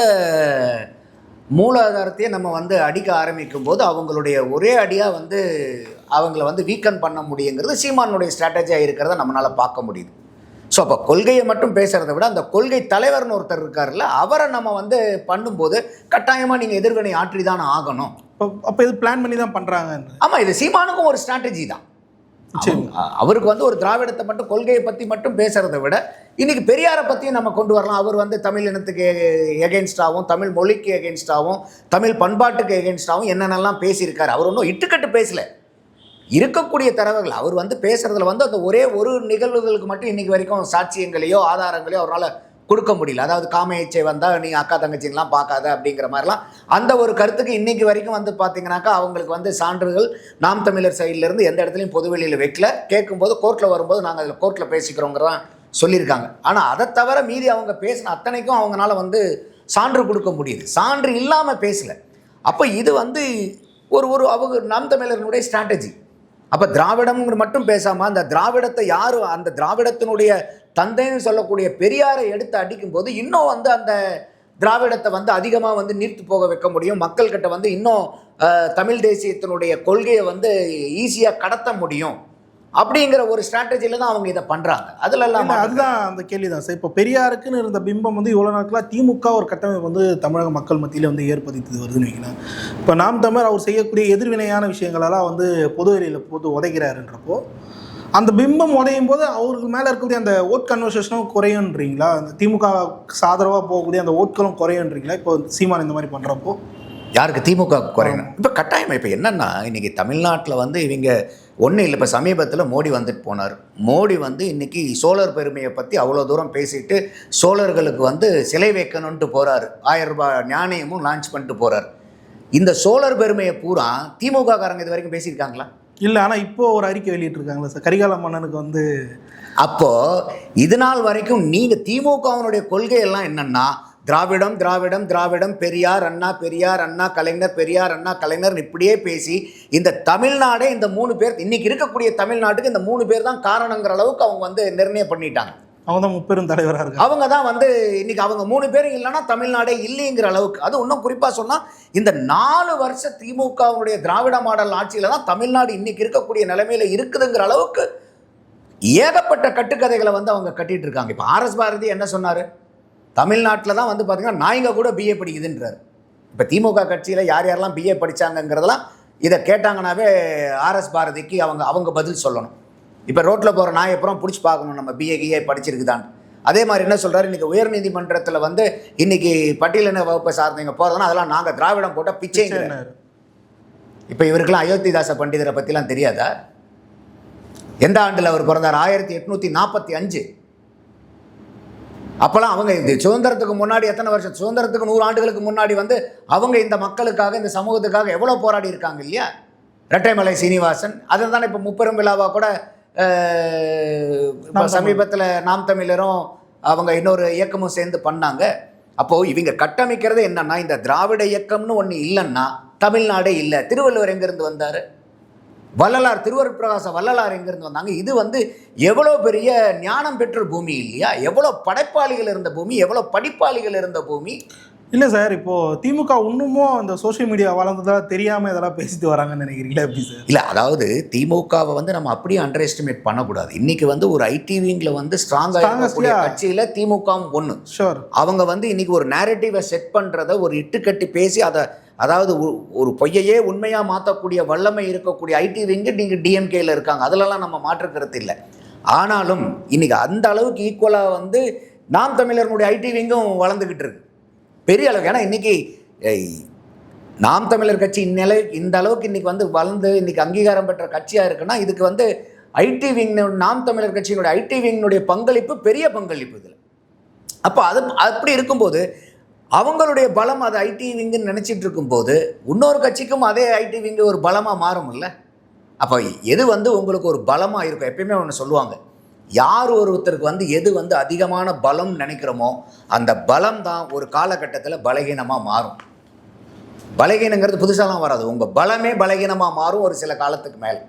மூலாதாரத்தையே நம்ம அடிக்க ஆரம்பிக்கும் போது அவங்களுடைய ஒரே அடியாக அவங்கள வீக்கன் பண்ண முடியுங்கிறது சீமானுடைய ஸ்ட்ராட்டஜியாக இருக்கிறத நம்மளால் பார்க்க முடியுது. ஸோ அப்போ கொள்கையை மட்டும் பேசுகிறத விட அந்த கொள்கை தலைவர்னு ஒருத்தர் இருக்கார்ல, அவரை நம்ம பண்ணும்போது கட்டாயமாக நீங்கள் எதிர்வினை ஆற்றி தானே ஆகணும். அப்போ இது பிளான் பண்ணி தான் பண்ணுறாங்க. ஆமாம், இது சீமானுக்கும் ஒரு ஸ்ட்ராட்டஜி தான். அவருக்கு ஒரு திராவிடத்தை மட்டும் கொள்கையை பற்றி மட்டும் பேசுகிறத விட இன்றைக்கி பெரியாரை பற்றியும் நம்ம கொண்டு வரலாம். அவர் தமிழ் இனத்துக்கு எகென்ஸ்டாகவும், தமிழ் மொழிக்கு எகென்ஸ்டாகவும், தமிழ் பண்பாட்டுக்கு எகென்ஸ்டாகவும் என்னென்னலாம் பேசியிருக்காரு. அவர் ஒன்றும் இட்டுக்கட்டு பேசலை. இருக்கக்கூடிய தரவுகள் அவர் பேசுகிறதுல அந்த ஒரே ஒரு நிகழ்வுகளுக்கு மட்டும் இன்றைக்கி வரைக்கும் சாட்சியங்களையோ ஆதாரங்களையோ அவரால் கொடுக்க முடியல. அதாவது காம இச்சை வந்தால் நீ அக்கா தங்கச்சிங்கெலாம் பார்க்காத அப்படிங்கிற மாதிரிலாம் அந்த ஒரு கருத்துக்கு இன்றைக்கி வரைக்கும் பார்த்தீங்கன்னாக்கா அவங்களுக்கு சான்றுகள் நாம் தமிழர் சைட்லேருந்து எந்த இடத்துலையும் பொதுவெளியில் வைக்கல. கேட்கும்போது கோர்ட்டில் வரும்போது நாங்கள் அதில் கோர்ட்டில் பேசிக்கிறோங்கிறதான் சொல்லியிருக்காங்க. ஆனால் அதை தவிர மீதி அவங்க பேசின அத்தனைக்கும் அவங்களால சான்று கொடுக்க முடியுது. சான்று இல்லாமல் பேசலை. அப்போ இது ஒரு அவங்க நாம் தமிழர்களுடைய ஸ்ட்ராட்டஜி. அப்போ திராவிடம் மட்டும் பேசாமல் அந்த திராவிடத்தை யார் அந்த திராவிடத்தினுடைய தந்தைன்னு சொல்லக்கூடிய பெரியாரை எடுத்து அடிக்கும்போது இன்னும் அந்த திராவிடத்தை அதிகமாக நீர்த்து போக வைக்க முடியும். மக்கள்கிட்ட இன்னும் தமிழ் தேசியத்தினுடைய கொள்கையை ஈஸியாக கடத்த முடியும் அப்படிங்கிற ஒரு ஸ்ட்ராட்டஜியில் தான் அவங்க இதை பண்ணுறாங்க. அதிலெல்லாம் அதுதான் அந்த கேள்வி தான் சார். இப்போ பெரியாருக்குன்னு இருந்த பிம்பம் இவ்வளோ நாட்களாக திமுக ஒரு கட்டமைப்பு தமிழக மக்கள் மத்தியில் ஏற்படுத்தி வருதுன்னு வைக்கலாம். இப்போ நாம் தமிழர் அவர் செய்யக்கூடிய எதிர்வினையான விஷயங்களெல்லாம் பொது வெளியில் போட்டு உதைக்கிறாருன்றப்போ அந்த பிம்பம் உடையும் போது அவருக்கு மேலே இருக்கக்கூடிய அந்த ஓட் கன்வர்சேஷனும் குறையுன்றீங்களா? அந்த திமுக ஆதரவாக போகக்கூடிய அந்த ஓட்களும் குறையுன்றீங்களா இப்போ சீமான் இந்த மாதிரி பண்ணுறப்போ? யாருக்கு? திமுக குறையணும். இப்போ கட்டாயம் இப்போ என்னென்னா இன்றைக்கி தமிழ்நாட்டில் இவங்க ஒன்றும் இல்லை. இப்போ சமீபத்தில் மோடி வந்துட்டு போனார். மோடி இன்றைக்கி சோழர் பெருமையை பற்றி அவ்வளோ தூரம் பேசிட்டு சோழர்களுக்கு சிலை வைக்கணுன்ட்டு போகிறாரு. 1000 ரூபாய் நாணயமும் லான்ச் பண்ணிட்டு போகிறார். இந்த சோழர் பெருமையை பூரா திமுக காரங்க இது வரைக்கும் பேசியிருக்காங்களா? இல்லை, ஆனால் இப்போ ஒரு அறிக்கை வெளியிட்டிருக்காங்களா சார், கரிகால மன்னனுக்கு வந்து. அப்போது இது நாள் வரைக்கும் நீங்கள் திமுகவினுடைய கொள்கை எல்லாம் என்னென்னா திராவிடம் திராவிடம் திராவிடம், பெரியார் அண்ணா பெரியார் அண்ணா கலைஞர், பெரியார் அண்ணா கலைஞர் இப்படியே பேசி இந்த தமிழ்நாடே இந்த 3 பேர் இன்னைக்கு இருக்கக்கூடிய தமிழ்நாட்டுக்கு இந்த 3 பேர் தான் காரணங்கிற அளவுக்கு அவங்க வந்து நிர்ணயம் பண்ணிட்டாங்க. அவங்க தான் முப்பெரும் தலைவராக இருக்காங்க. அவங்க தான் வந்து இன்னைக்கு அவங்க 3 பேரும் இல்லைன்னா தமிழ்நாடே இல்லைங்கிற அளவுக்கு. அது இன்னும் குறிப்பாக சொன்னால் இந்த 4 வருஷ திமுகவுடைய திராவிட மாடல் ஆட்சியில் தான் தமிழ்நாடு இன்னைக்கு இருக்கக்கூடிய நிலைமையில் இருக்குதுங்கிற அளவுக்கு ஏகப்பட்ட கட்டுக்கதைகளை வந்து அவங்க கட்டிட்டு இருக்காங்க. இப்போ ஆர்எஸ் பாரதி என்ன சொன்னார்? தமிழ்நாட்டில் தான் வந்து பார்த்தீங்கன்னா நாய்ங்க கூட பிஏ படிக்குதுன்றார். இப்போ திமுக கட்சியில் யார் யாரெல்லாம் பிஏ படித்தாங்கங்கிறதெல்லாம் இதை கேட்டாங்கன்னாவே ஆர்எஸ் பாரதிக்கு அவங்க பதில் சொல்லணும். இப்போ ரோட்டில் போகிற நாய் அப்புறம் பிடிச்சி பார்க்கணும் நம்ம பிஏ படிச்சிருக்குதான். அதே மாதிரி என்ன சொல்கிறாரு, இன்றைக்கி உயர்நீதிமன்றத்தில் வந்து இன்றைக்கி பட்டியலின வகுப்பை சார்ந்தவங்க போகிறதுனா அதெல்லாம் நாங்கள் திராவிடம் போட்டால் பிச்சைங்கிறார். இப்போ இவருக்கெல்லாம் அயோத்திதாச பண்டிதரை பற்றிலாம் தெரியாதா? எந்த ஆண்டில் அவர் பிறந்தார்? 1845. அப்போல்லாம் அவங்க இந்த சுதந்திரத்துக்கு முன்னாடி எத்தனை வருஷம், சுதந்திரத்துக்கு 100 ஆண்டுகளுக்கு முன்னாடி வந்து அவங்க இந்த மக்களுக்காக இந்த சமூகத்துக்காக எவ்வளோ போராடி இருக்காங்க இல்லையா? இரட்டைமலை சீனிவாசன் அதை தானே இப்போ முப்பெரும் விழாவாக கூட சமீபத்தில் நாம் தமிழரும் அவங்க இன்னொரு இயக்கமும் சேர்ந்து பண்ணாங்க. அப்போது இவங்க கட்டமைக்கிறது என்னன்னா, இந்த திராவிட இயக்கம்னு ஒன்று இல்லைன்னா தமிழ்நாடே இல்லை. திருவள்ளுவர் எங்கேருந்து வந்தார்? வள்ளலார், திருவருட்பிரகாச வள்ளலார் எங்கேருந்து வந்தாங்க? இது வந்து எவ்வளோ பெரிய ஞானம் பெற்ற பூமி இல்லையா? எவ்வளோ படைப்பாளிகள் இருந்த பூமி, எவ்வளோ படிப்பாளிகள் இருந்த பூமி. இல்லை சார், இப்போது திமுக இன்னமும் இந்த சோஷியல் மீடியா வளர்ந்ததாக தெரியாமல் இதெல்லாம் பேசிட்டு வராங்கன்னு நினைக்கிறீங்களா எப்படி சார்? இல்லை, அதாவது திமுகவை வந்து நம்ம அப்படியே அண்டர் எஸ்டிமேட் பண்ணக்கூடாது. இன்றைக்கி வந்து ஒரு ஐடி விங்கில் வந்து ஸ்ட்ராங்காக இருக்கக்கூடிய கட்சியில் திமுகவும் ஒன்று. ஷோர். அவங்க வந்து இன்றைக்கி ஒரு நேரட்டிவை செட் பண்ணுறத ஒரு இட்டுக்கட்டி பேசி அதை, அதாவது ஒரு பொய்யையே உண்மையாக மாற்றக்கூடிய வல்லமை இருக்கக்கூடிய ஐடி விங்கு நீங்கள் டிஎம்கேயில் இருக்காங்க. அதிலலாம் நம்ம மாற்றுக்கிறது இல்லை. ஆனாலும் இன்றைக்கி அந்த அளவுக்கு ஈக்குவலாக வந்து நாம் தமிழர்களுடைய ஐடி விங்கும் வளர்ந்துக்கிட்டு இருக்கு பெரிய அளவுக்கு. ஏன்னா இன்றைக்கி நாம் தமிழர் கட்சி இந்த அளவுக்கு இன்றைக்கி வந்து வளர்ந்து இன்றைக்கி அங்கீகாரம் பெற்ற கட்சியாக இருக்குன்னா இதுக்கு வந்து ஐடி விங், நாம் தமிழர் கட்சியினுடைய ஐடி விங்கினுடைய பங்களிப்பு பெரிய பங்களிப்பு இதில். அப்போ அது அப்படி இருக்கும்போது அவங்களுடைய பலம் அது ஐடி விங்குன்னு நினச்சிட்டு இருக்கும்போது இன்னொரு கட்சிக்கும் அதே ஐடி விங்கு ஒரு பலமாக மாறும் இல்லை? அப்போ எது வந்து உங்களுக்கு ஒரு பலமாக இருக்கும்? எப்பயுமே ஒன்று சொல்லுவாங்க, யார் ஒருத்தருக்கு வந்து எது வந்து அதிகமான பலம் நினைக்கிறோமோ அந்த பலம் தான் ஒரு காலகட்டத்தில் பலகீனமாக மாறும். பலகீனங்கிறது புதுசாலாம் வராது, உங்கள் பலமே பலகீனமாக மாறும் ஒரு சில காலத்துக்கு மேலே.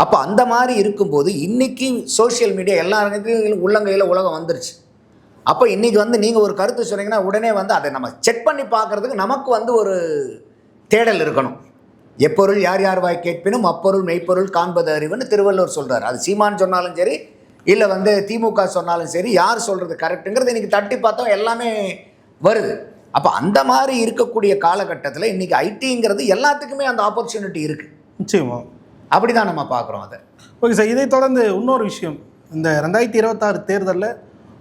அப்போ அந்த மாதிரி இருக்கும்போது இன்றைக்கி சோஷியல் மீடியா எல்லா இடத்துலையும் உள்ளங்கையில் உலகம் வந்துருச்சு. அப்போ இன்றைக்கி வந்து நீங்கள் ஒரு கருத்து சொன்னீங்கன்னா உடனே வந்து அதை நம்ம செக் பண்ணி பார்க்குறதுக்கு நமக்கு வந்து ஒரு தேடல் இருக்கணும். எப்பொருள் யார் யார் வாய் கேட்பினும் அப்பொருள் மெய்ப்பொருள் காண்பது அறிவுன்னு திருவள்ளுவர் சொல்கிறார். அது சீமான் சொன்னாலும் சரி, இல்லை வந்து திமுக சொன்னாலும் சரி, யார் சொல்கிறது கரெக்டுங்கிறது இன்றைக்கி தட்டி பார்த்தோம் எல்லாமே வருது. அப்போ அந்த மாதிரி இருக்கக்கூடிய காலகட்டத்தில் இன்றைக்கி ஐடிங்கிறது எல்லாத்துக்குமே அந்த ஆப்பர்ச்சுனிட்டி இருக்குது. நிச்சயமாக அப்படி தான் நம்ம பார்க்குறோம் அதை. ஓகே சார், இதை தொடர்ந்து இன்னொரு விஷயம், இந்த 2026 தேர்தலில்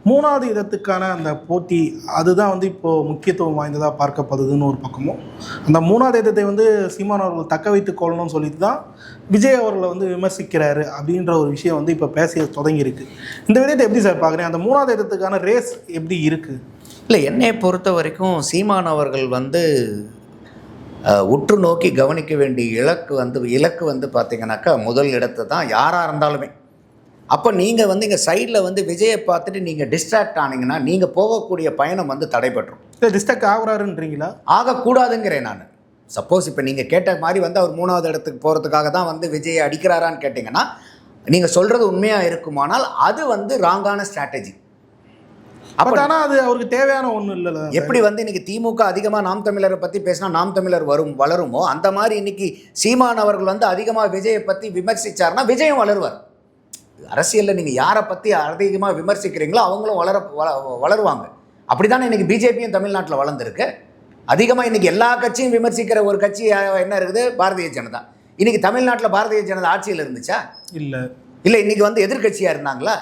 3வது இடத்துக்கான அந்த போட்டி அதுதான் வந்து இப்போது முக்கியத்துவம் வாய்ந்ததாக பார்க்கப்படுதுன்னு ஒரு பக்கமும், அந்த 3வது இடத்தை வந்து சீமான் அவர்கள் தக்க வைத்துக் கொள்ளணும்னு சொல்லிட்டு தான் விஜய் அவர்களை வந்து விமர்சிக்கிறாரு அப்படின்ற ஒரு விஷயம் வந்து இப்போ பேச தொடங்கியிருக்கு. இந்த விடயத்தை எப்படி சார் பார்க்குறேன்? அந்த 3வது இடத்துக்கான ரேஸ் எப்படி இருக்குது? இல்லை, என்னை பொறுத்த வரைக்கும் சீமான் அவர்கள் வந்து உற்று நோக்கி கவனிக்க வேண்டிய இலக்கு வந்து பார்த்திங்கனாக்கா முதல் இடத்தை தான் யாராக இருந்தாலுமே. அப்போ நீங்கள் வந்து இங்கே சைடில் வந்து விஜயை பார்த்துட்டு நீங்கள் டிஸ்ட்ராக்ட் ஆனீங்கன்னா நீங்கள் போகக்கூடிய பயணம் வந்து தடைபட்டுரும். டிஸ்ட்ராக்ட் ஆகுறாருன்றீங்களா? ஆகக்கூடாதுங்கிறேன் நான். சப்போஸ் இப்போ நீங்கள் கேட்ட மாதிரி வந்து அவர் 3வது இடத்துக்கு போகிறதுக்காக தான் வந்து விஜயை அடிக்கிறாரான்னு கேட்டிங்கன்னா நீங்கள் சொல்கிறது உண்மையாக இருக்குமானால் அது வந்து ராங்கான ஸ்ட்ராட்டஜி. அப்போ ஆனால் அது அவருக்கு தேவையான ஒன்றும் இல்லை. எப்படி வந்து இன்றைக்கி திமுக அதிகமாக நாம் தமிழரை பற்றி பேசினா நாம் தமிழர் வளருமோ அந்த மாதிரி இன்றைக்கி சீமான் அவர்கள் வந்து அதிகமாக விஜயை பற்றி விமர்சித்தார்னா விஜயம் வளருவார். அரசியலில் நீங்கள் யாரை பற்றி அதிகமாக விமர்சிக்கிறீங்களோ அவங்களும் வளருவாங்க. அப்படி தானே இன்றைக்கி பிஜேபியும் தமிழ்நாட்டில் வளர்ந்துருக்கு. அதிகமாக இன்றைக்கி எல்லா கட்சியும் விமர்சிக்கிற ஒரு கட்சி என்ன இருக்குது? பாரதிய ஜனதா. இன்றைக்கி தமிழ்நாட்டில் பாரதிய ஜனதா ஆட்சியில் இருந்துச்சா? இல்லை. இன்றைக்கி வந்து எதிர்கட்சியாக இருந்தாங்களா?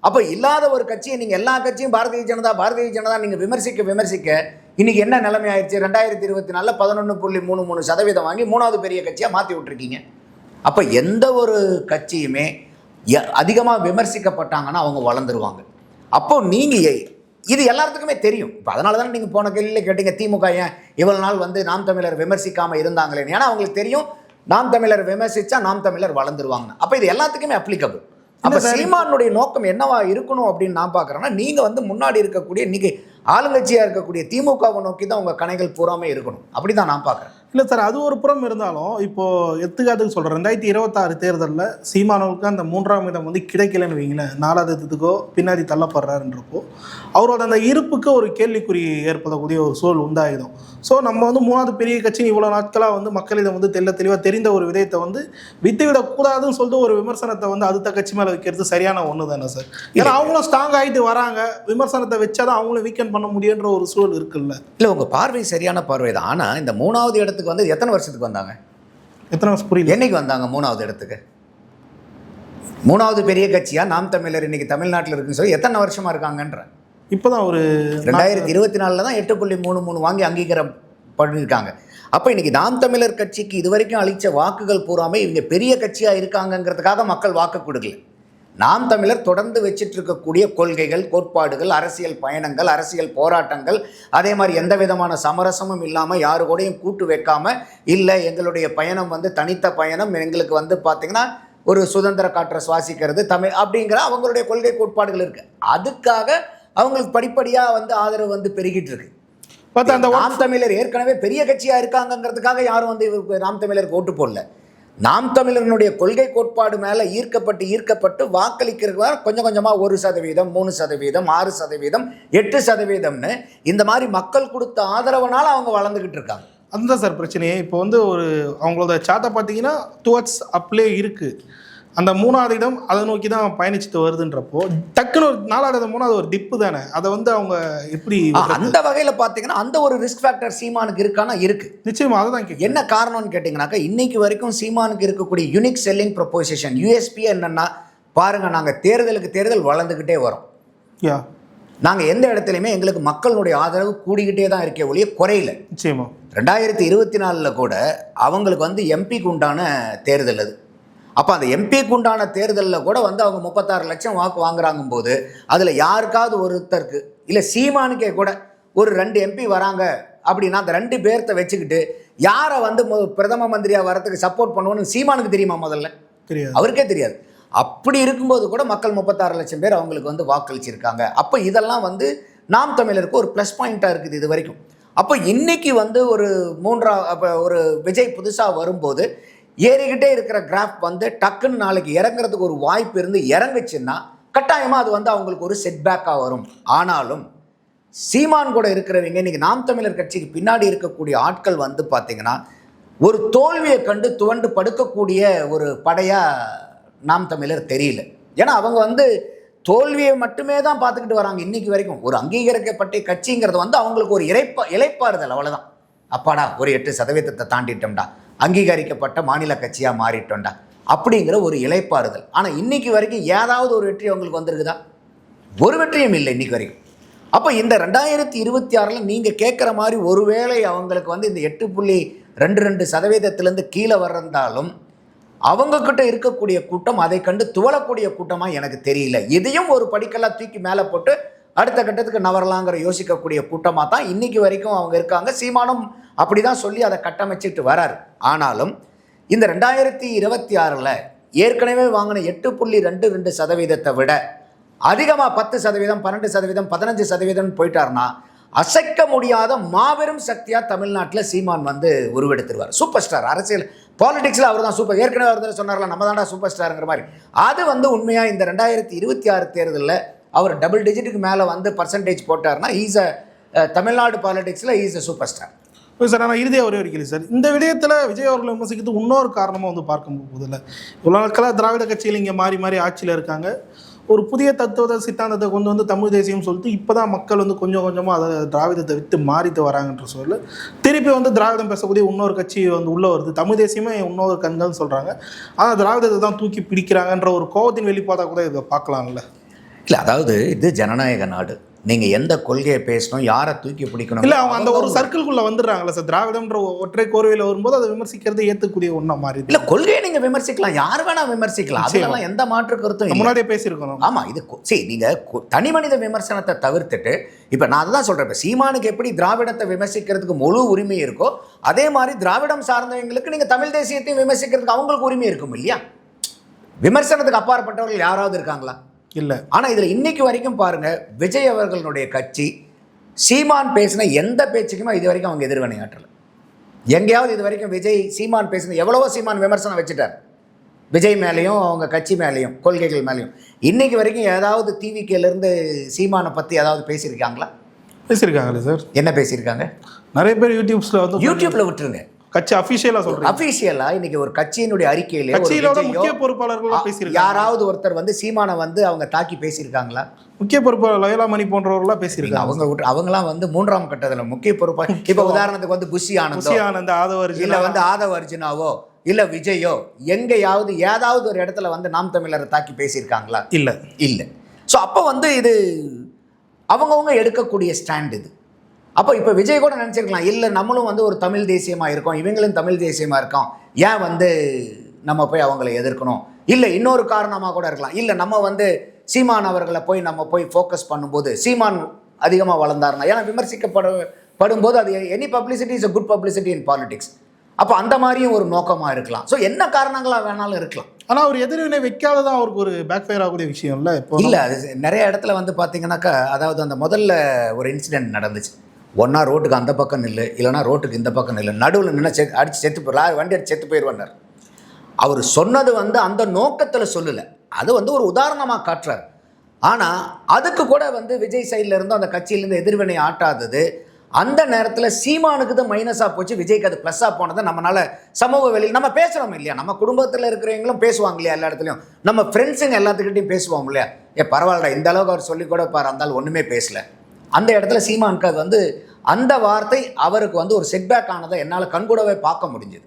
அப்போ இல்லாத ஒரு கட்சியை நீங்கள் எல்லா கட்சியும் பாரதிய ஜனதா நீங்கள் விமர்சிக்க இன்றைக்கி என்ன நிலைமை ஆயிடுச்சு? 2024 11.33% வாங்கி 3வது பெரிய கட்சியாக மாற்றி விட்டுருக்கீங்க. அப்போ எந்த ஒரு கட்சியுமே அதிகமாக விமர்சிக்கப்பட்டாங்கன்னா அவங்க வளர்ந்துருவாங்க. அப்போது நீங்கள் இது எல்லாத்துக்குமே தெரியும். இப்போ அதனால தானே நீங்கள் போன கேள்வியில் கேட்டீங்க, திமுக ஏன் இவ்வளவு நாள் வந்து நாம் தமிழர் விமர்சிக்காமல் இருந்தாங்களேன்னு. ஏன்னா அவங்களுக்கு தெரியும் நாம் தமிழர் விமர்சித்தா நாம் தமிழர் வளர்ந்துருவாங்க. அப்போ இது எல்லாத்துக்குமே அப்ளிகபிள். அப்போ சீமானுடைய நோக்கம் என்னவா இருக்கணும் அப்படின்னு நான் பார்க்குறேன்னா, நீங்கள் வந்து முன்னாடி இருக்கக்கூடிய இன்றைக்கி ஆளுங்கட்சியாக இருக்கக்கூடிய திமுகவை நோக்கி தான் உங்கள் கணைகள் பூராமே இருக்கணும். அப்படி தான் நான் பார்க்குறேன். இல்லை சார், அது ஒரு புறம் இருந்தாலும் இப்போது எடுத்துக்காட்டுக்கு சொல்கிறேன், 2026 தேர்தலில் சீமானவருக்கு அந்த 3ஆம் இடம் வந்து கிடைக்கலன்னு வைங்களேன், 4வது இடத்துக்கோ பின்னாடி தள்ளப்படுறாருன்றப்போ அவரோட அந்த இருப்புக்கு ஒரு கேள்விக்குறி ஏற்படக்கூடிய ஒரு சூழல் உண்டாகிடும். ஸோ நம்ம வந்து 3வது பெரிய கட்சி இவ்வளோ நாட்களாக வந்து மக்களிடம் வந்து தெளிவாக தெரிந்த ஒரு விடயத்தை வந்து விட்டுவிடக்கூடாதுன்னு சொல்லிட்டு ஒரு விமர்சனத்தை வந்து அடுத்த கட்சி மேலே வைக்கிறது சரியான ஒன்று தானே சார்? ஏன்னா அவங்களும் ஸ்ட்ராங் ஆகிட்டு வராங்க, விமர்சனத்தை வச்சாதான் அவங்களும் வீக்கெண்ட் பண்ண முடியுன்ற ஒரு சூழல் இருக்குல்ல. இல்லை, உங்கள் பார்வை சரியான பார்வை தான். ஆனால் இந்த 3வது இடத்துக்கு வந்து எத்தனை வருஷத்துக்கு வந்தாங்க? எத்தனை வருஷம் புரியல. என்னைக்கு வந்தாங்க 3வது இடத்துக்கு? 3வது பெரிய கட்சியா நாம் தமிழர் இன்னைக்கு தமிழ்நாட்டில் இருக்குன்னு சொல்லி எத்தனை வருஷமா இருக்காங்கன்ற? இப்போதான் ஒரு 2024 தான் 8.33 வாங்கி அங்கீகாரம் பண்ணியிருக்காங்க. அப்போ இன்னைக்கு நாம் தமிழர் கட்சிக்கு இதுவரைக்கும் அளித்த வாக்குகள் பூராமே இவங்க பெரிய கட்சியாக இருக்காங்கங்கிறதுக்காக மக்கள் வாக்கு கொடுக்கல. நாம் தமிழர் தொடர்ந்து வச்சிட்டு இருக்கக்கூடிய கொள்கைகள், கோட்பாடுகள், அரசியல் பயணங்கள், அரசியல் போராட்டங்கள், அதே மாதிரி எந்த விதமான சமரசமும் இல்லாமல் யாரு கூடயும் கூட்டு வைக்காமல், இல்லை எங்களுடைய பயணம் வந்து தனித்த பயணம், எங்களுக்கு வந்து பார்த்திங்கன்னா ஒரு சுதந்திர காற்றை சுவாசிக்கிறது தமிழ் அப்படிங்கிற அவங்களுடைய கொள்கை கோட்பாடுகள் இருக்குது. அதுக்காக அவங்களுக்கு படிப்படியாக வந்து ஆதரவு வந்து பெருகிட்டு இருக்கு. நாம் தமிழர் ஏற்கனவே பெரிய கட்சியாக இருக்காங்கங்கிறதுக்காக யாரும் வந்து இவருக்கு நாம் தமிழருக்கு ஓட்டு போடல. நாம் தமிழர்களுடைய கொள்கை கோட்பாடு மேலே ஈர்க்கப்பட்டு வாக்களிக்கிறவங்க கொஞ்சம் கொஞ்சமாக 1%, 3%, 6%, 8%ன்னு இந்த மாதிரி மக்கள் கொடுத்த ஆதரவுனால அவங்க வளர்ந்துக்கிட்டு இருக்காங்க. அதுதான் சார் பிரச்சனையே. இப்போ வந்து ஒரு அவங்களோட சார்ட்டை பார்த்தீங்கன்னா டுவர்ட்ஸ் அப்ளே இருக்குது. அந்த 3வது இடம் அதை நோக்கி தான் பயணிச்சுட்டு வருதுன்றப்போ டக்குன்னு ஒரு 4வது இடம் 3வது ஒரு டிப்பு தானே. அதை வந்து அவங்க எப்படி அந்த வகையில் பார்த்தீங்கன்னா அந்த ஒரு ரிஸ்க் ஃபேக்டர் சீமானுக்கு இருக்கானா? இருக்கு, நிச்சயமா. அதுதான் என்ன காரணம்னு கேட்டிங்கனாக்கா, இன்னைக்கு வரைக்கும் சீமானுக்கு இருக்கக்கூடிய யூனிக் செல்லிங் ப்ரொபோசிஷன் யூஎஸ்பி என்னன்னா பாருங்க, நாங்கள் தேர்தலுக்கு தேர்தல் வளர்ந்துக்கிட்டே வரோம். நாங்கள் எந்த இடத்துலையுமே எங்களுக்கு மக்களுடைய ஆதரவு கூடிக்கிட்டே தான் இருக்கே ஒழிய குறையில. நிச்சயமா 2024 கூட அவங்களுக்கு வந்து எம்பிக்கு உண்டான தேர்தல் அது. அப்போ அந்த எம்பிக்கு உண்டான தேர்தலில் கூட வந்து அவங்க 36 லட்சம் வாக்கு வாங்குறாங்க போது அதில் யாருக்காவது ஒருத்தருக்கு இல்லை சீமானுக்கே கூட ஒரு 2 எம்பி வராங்க அப்படின்னா அந்த 2 பேர்த்த வச்சுக்கிட்டு யாரை வந்து பிரதம மந்திரியாக வரத்துக்கு சப்போர்ட் பண்ணுவோன்னு சீமானுக்கு தெரியுமா? முதல்ல தெரியாது, அவருக்கே தெரியாது. அப்படி இருக்கும்போது கூட மக்கள் 36 லட்சம் பேர் அவங்களுக்கு வந்து வாக்களிச்சிருக்காங்க. அப்போ இதெல்லாம் வந்து நாம் தமிழருக்கு ஒரு ப்ளஸ் பாயிண்ட்டாக இருக்குது இது வரைக்கும். அப்போ இன்னைக்கு வந்து ஒரு விஜய் புதுசாக வரும்போது ஏறிக்கிட்டே இருக்கிற கிராஃப் வந்து டக்குன்னு நாளைக்கு இறங்குறதுக்கு ஒரு வாய்ப்பு இருந்து இறங்குச்சுன்னா கட்டாயமாக அது வந்து அவங்களுக்கு ஒரு செட்பேக்காக வரும். ஆனாலும் சீமான் கூட இருக்கிறவங்க இன்றைக்கி நாம் தமிழர் கட்சிக்கு பின்னாடி இருக்கக்கூடிய ஆட்கள் வந்து பார்த்திங்கன்னா ஒரு தோல்வியை கண்டு துவண்டு படுக்கக்கூடிய ஒரு படையாக நாம் தமிழர் தெரியல. ஏன்னா அவங்க வந்து தோல்வியை மட்டுமே தான் பார்த்துக்கிட்டு வராங்க இன்றைக்கி வரைக்கும். ஒரு அங்கீகரிக்கப்பட்ட கட்சிங்கிறது வந்து அவங்களுக்கு ஒரு இலைப்பாறுதல், அவ்வளோதான். அப்பாடா ஒரு 8% தாண்டிட்டோம்டா, அங்கீகரிக்கப்பட்ட மாநில கட்சியாக மாறிட்டோம்டா அப்படிங்கிற ஒரு இலைப்பாறுதல். ஆனால் இன்னைக்கு வரைக்கும் ஏதாவது ஒரு வெற்றி அவங்களுக்கு வந்திருக்குதா? ஒரு வெற்றியும் இல்லை இன்னைக்கு வரைக்கும். அப்போ இந்த 2026 நீங்கள் கேட்குற மாதிரி ஒருவேளை அவங்களுக்கு வந்து இந்த 8.22% கீழே வர்றதாலும் அவங்கக்கிட்ட இருக்கக்கூடிய கூட்டம் அதை கண்டு துவளக்கூடிய கூட்டமாக எனக்கு தெரியல. இதையும் ஒரு படிக்கெல்லாம் தூக்கி மேலே போட்டு அடுத்த கட்டத்துக்கு நவரலாங்கிற யோசிக்கக்கூடிய கூட்டமாக தான் இன்றைக்கி வரைக்கும் அவங்க இருக்காங்க. சீமானும் அப்படி தான் சொல்லி அதை கட்டமைச்சிட்டு வராரு. ஆனாலும் இந்த 2026 ஏற்கனவே வாங்கின 8.22% விட அதிகமாக 10%, 12%, 15% போயிட்டார்னா அசைக்க முடியாத மாபெரும் சக்தியாக தமிழ்நாட்டில் சீமான் வந்து உருவெடுத்துருவார். Super star. அரசியல் பாலிடிக்ஸில் அவர் தான் சூப்பர். ஏற்கனவே அவர் தான் சொன்னார்ல, நம்ம தாண்டா சூப்பர் ஸ்டாருங்கிற மாதிரி. அது வந்து உண்மையாக இந்த 2026 தேர்தலில் அவர் டபுள் டிஜிட்டுக்கு மேலே வந்து பர்சன்டேஜ் போட்டார்னா தமிழ்நாடு பாலிடிக்ஸில் is a super star. Sir, ஆனால் இறுதியாக ஒரே கேள்வி சார். இந்த விடயத்தில் விஜய் அவர்களை விமர்சிக்கிறது இன்னொரு காரணமாக வந்து பார்க்க போதில்லை. இவ்வளோ நாட்களாக திராவிட கட்சியில் இங்கே மாறி மாறி ஆட்சியில் இருக்காங்க. ஒரு புதிய தத்துவ சித்தாந்தத்தை கொண்டு வந்து தமிழ் தேசியம் சொல்லிட்டு இப்போ தான் மக்கள் வந்து கொஞ்சம் கொஞ்சமாக அதை திராவிடத்தை விட்டு மாறிட்டு வராங்கன்ற சொல்ல திருப்பி வந்து திராவிடம் பேசக்கூடிய இன்னொரு கட்சி வந்து உள்ளே வருது. தமிழ் தேசியமே இன்னொரு கண்கள்னு சொல்கிறாங்க. ஆனால் திராவிடத்தை தான் தூக்கி பிடிக்கிறாங்கன்ற ஒரு கோபத்தின் வெளிப்பாடாக கூட இதை பார்க்கலாம்ல. இல்லை, அதாவது இது ஜனநாயக நாடு. நீங்கள் எந்த கொள்கையை பேசணும், யாரை தூக்கி பிடிக்கணும், இல்லை அவங்க அந்த ஒரு சர்க்கிள்குள்ளே வந்துடுறாங்களே சார், திராவிடம்ன்ற ஒற்றை கோர்வையில் வரும்போது அதை விமர்சிக்கிறது ஏற்றுக்கூடிய ஒன்றா மாறி. இல்லை, கொள்கையை நீங்கள் விமர்சிக்கலாம், யார் வேணால் விமர்சிக்கலாம், அதெல்லாம் எந்த மாற்று கருத்தும் முன்னாடியே பேசியிருக்கணும். ஆமாம், இது சரி, நீங்கள் தனி மனித விமர்சனத்தை தவிர்த்துட்டு இப்போ நான் அதுதான் சொல்கிறேன். இப்போ சீமானுக்கு எப்படி திராவிடத்தை விமர்சிக்கிறதுக்கு முழு உரிமை இருக்கோ, அதே மாதிரி திராவிடம் சார்ந்தவங்களுக்கு நீங்கள் தமிழ் தேசியத்தையும் விமர்சிக்கிறதுக்கு அவங்களுக்கு உரிமை இருக்கும் இல்லையா? விமர்சனத்துக்கு அப்பாற்பட்டவர்கள் யாராவது இருக்காங்களா? இல்லை. ஆனால் இதில் இன்னைக்கு வரைக்கும் பாருங்கள், விஜய் அவர்களுடைய கட்சி சீமான் பேசின எந்த பேச்சுக்குமே இது வரைக்கும் அவங்க எதிர்வினை ஆற்றலை. எங்கேயாவது இது வரைக்கும் விஜய் சீமான் பேசின எவ்வளவோ சீமான் விமர்சனம் வச்சுட்டார், விஜய் மேலேயும் அவங்க கட்சி மேலேயும் கொள்கைகள் மேலேயும். இன்னைக்கு வரைக்கும் ஏதாவது டிவிக்கிலேருந்து சீமானை பற்றி ஏதாவது பேசியிருக்காங்களா? பேசியிருக்காங்களே சார். என்ன பேசியிருக்காங்க? நிறைய பேர் யூடியூப்பில் விட்டுருங்க, கட்சி அஃபிஷியலாக சொல்கிறேன். அஃபிஷியலாக இன்னைக்கு ஒரு கட்சியினுடைய அறிக்கையிலே முக்கிய பொறுப்பாளர்கள் பேசியிருக்காங்க. யாராவது ஒருத்தர் வந்து சீமானை வந்து அவங்க தாக்கி பேசியிருக்காங்களா? முக்கிய பொறுப்பாளர் லயோலாமணி போன்றவர்களாம் பேசியிருக்காங்க. அவங்களாம் வந்து மூன்றாம் கட்டத்தில் முக்கிய பொறுப்பாக. இப்போ உதாரணத்துக்கு வந்து புஷி ஆனந்த், இல்லை வந்து ஆதவ அர்ஜுனாவோ இல்லை விஜயோ எங்கேயாவது ஏதாவது ஒரு இடத்துல வந்து நாம் தமிழரை தாக்கி பேசியிருக்காங்களா? இல்லை. ஸோ அப்போ வந்து இது அவங்கவுங்க எடுக்கக்கூடிய ஸ்டாண்ட் இது. அப்போ இப்போ விஜய் கூட நினச்சிருக்கலாம், இல்லை நம்மளும் வந்து ஒரு தமிழ் தேசியமாக இருக்கோம், இவங்களும் தமிழ் தேசியமாக இருக்கோம், ஏன் வந்து நம்ம போய் அவங்கள எதிர்க்கணும்? இல்லை இன்னொரு காரணமாக கூட இருக்கலாம், இல்லை நம்ம வந்து சீமான் அவர்களை நம்ம போய் ஃபோக்கஸ் பண்ணும்போது சீமான் அதிகமாக வளர்ந்தாருன்னா, ஏன்னா விமர்சிக்கப்படும்போது அது any publicity is a good publicity in politics. அப்போ அந்த மாதிரியும் ஒரு நோக்கமாக இருக்கலாம். ஸோ என்ன காரணங்களாக வேணாலும் இருக்கலாம். ஆனால் அவர் எதிர்வினை வைக்காததான் அவருக்கு ஒரு பேக் ஃபயர் ஆகக்கூடிய விஷயம் இல்லை. இப்போ இல்லை, அது நிறைய இடத்துல வந்து பார்த்தீங்கன்னாக்கா, அதாவது அந்த முதல்ல ஒரு இன்சிடென்ட் நடந்துச்சு. ஒன்றா ரோட்டுக்கு அந்த பக்கம் நில்லு, இல்லைனா ரோட்டுக்கு இந்த பக்கம் நில்லு, நடுவில் நின்று அடித்து செத்து போயிடலாம், வண்டி அடித்து செத்து போயிடுவார். அவர் சொன்னது வந்து அந்த நோக்கத்தில் சொல்லலை, அது வந்து ஒரு உதாரணமாக காட்டுறார். ஆனால் அதுக்கு கூட வந்து விஜய் சைடில் இருந்தும் அந்த கட்சியிலேருந்து எதிர்வினை ஆட்டாதது அந்த நேரத்தில் சீமானுக்கு தான் மைனஸாக போச்சு, விஜய்க்கு அது ப்ளஸ்ஸாக போனதை நம்மளால் சமூக வெளியில் நம்ம பேசுகிறோம் இல்லையா? நம்ம குடும்பத்தில் இருக்கிறவங்களும் பேசுவாங்க இல்லையா? எல்லா இடத்துலையும் நம்ம ஃப்ரெண்ட்ஸுங்க எல்லாத்துக்கிட்டையும் பேசுவோம் இல்லையா? பரவாயில்லடா, இந்த அளவுக்கு அவர் சொல்லி கூட பாரு, இருந்தாலும் ஒன்றுமே பேசலை. அந்த இடத்துல சீமானுக்கு அது வந்து அந்த வார்த்தை அவருக்கு வந்து ஒரு செட்பேக் ஆனதை என்னால் கண்கூடவே பார்க்க முடிஞ்சுது.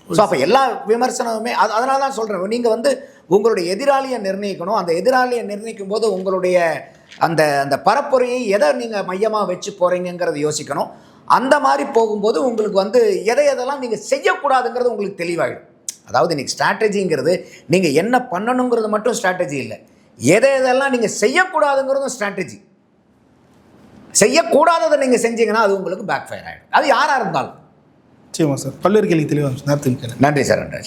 ஸோ அப்போ எல்லா விமர்சனமுமே அதனால தான் சொல்கிறேன், நீங்கள் வந்து உங்களுடைய எதிராளியை நிர்ணயிக்கணும். அந்த எதிராளியை நிர்ணயிக்கும் போது உங்களுடைய அந்த அந்த பரப்புரையை எதை நீங்கள் மையமாக வச்சு போகிறீங்கிறத யோசிக்கணும். அந்த மாதிரி போகும்போது உங்களுக்கு வந்து எதெல்லாம் நீங்கள் செய்யக்கூடாதுங்கிறது உங்களுக்கு தெளிவாகிடும். அதாவது இன்றைக்கி ஸ்ட்ராட்டஜிங்கிறது நீங்கள் என்ன பண்ணணுங்கிறது மட்டும் ஸ்ட்ராட்டஜி இல்லை, எதெல்லாம் நீங்கள் செய்யக்கூடாதுங்கிறதும் ஸ்ட்ராட்டஜி. செய்யக்கூடாததை நீங்கள் செஞ்சீங்கன்னா அது உங்களுக்கு பேக் ஃபயர் ஆகிடும், அது யாராக இருந்தாலும். சரிமா சார், பல்வேறு கேள்வி தெளிவாக. நன்றி சார். நன்றி.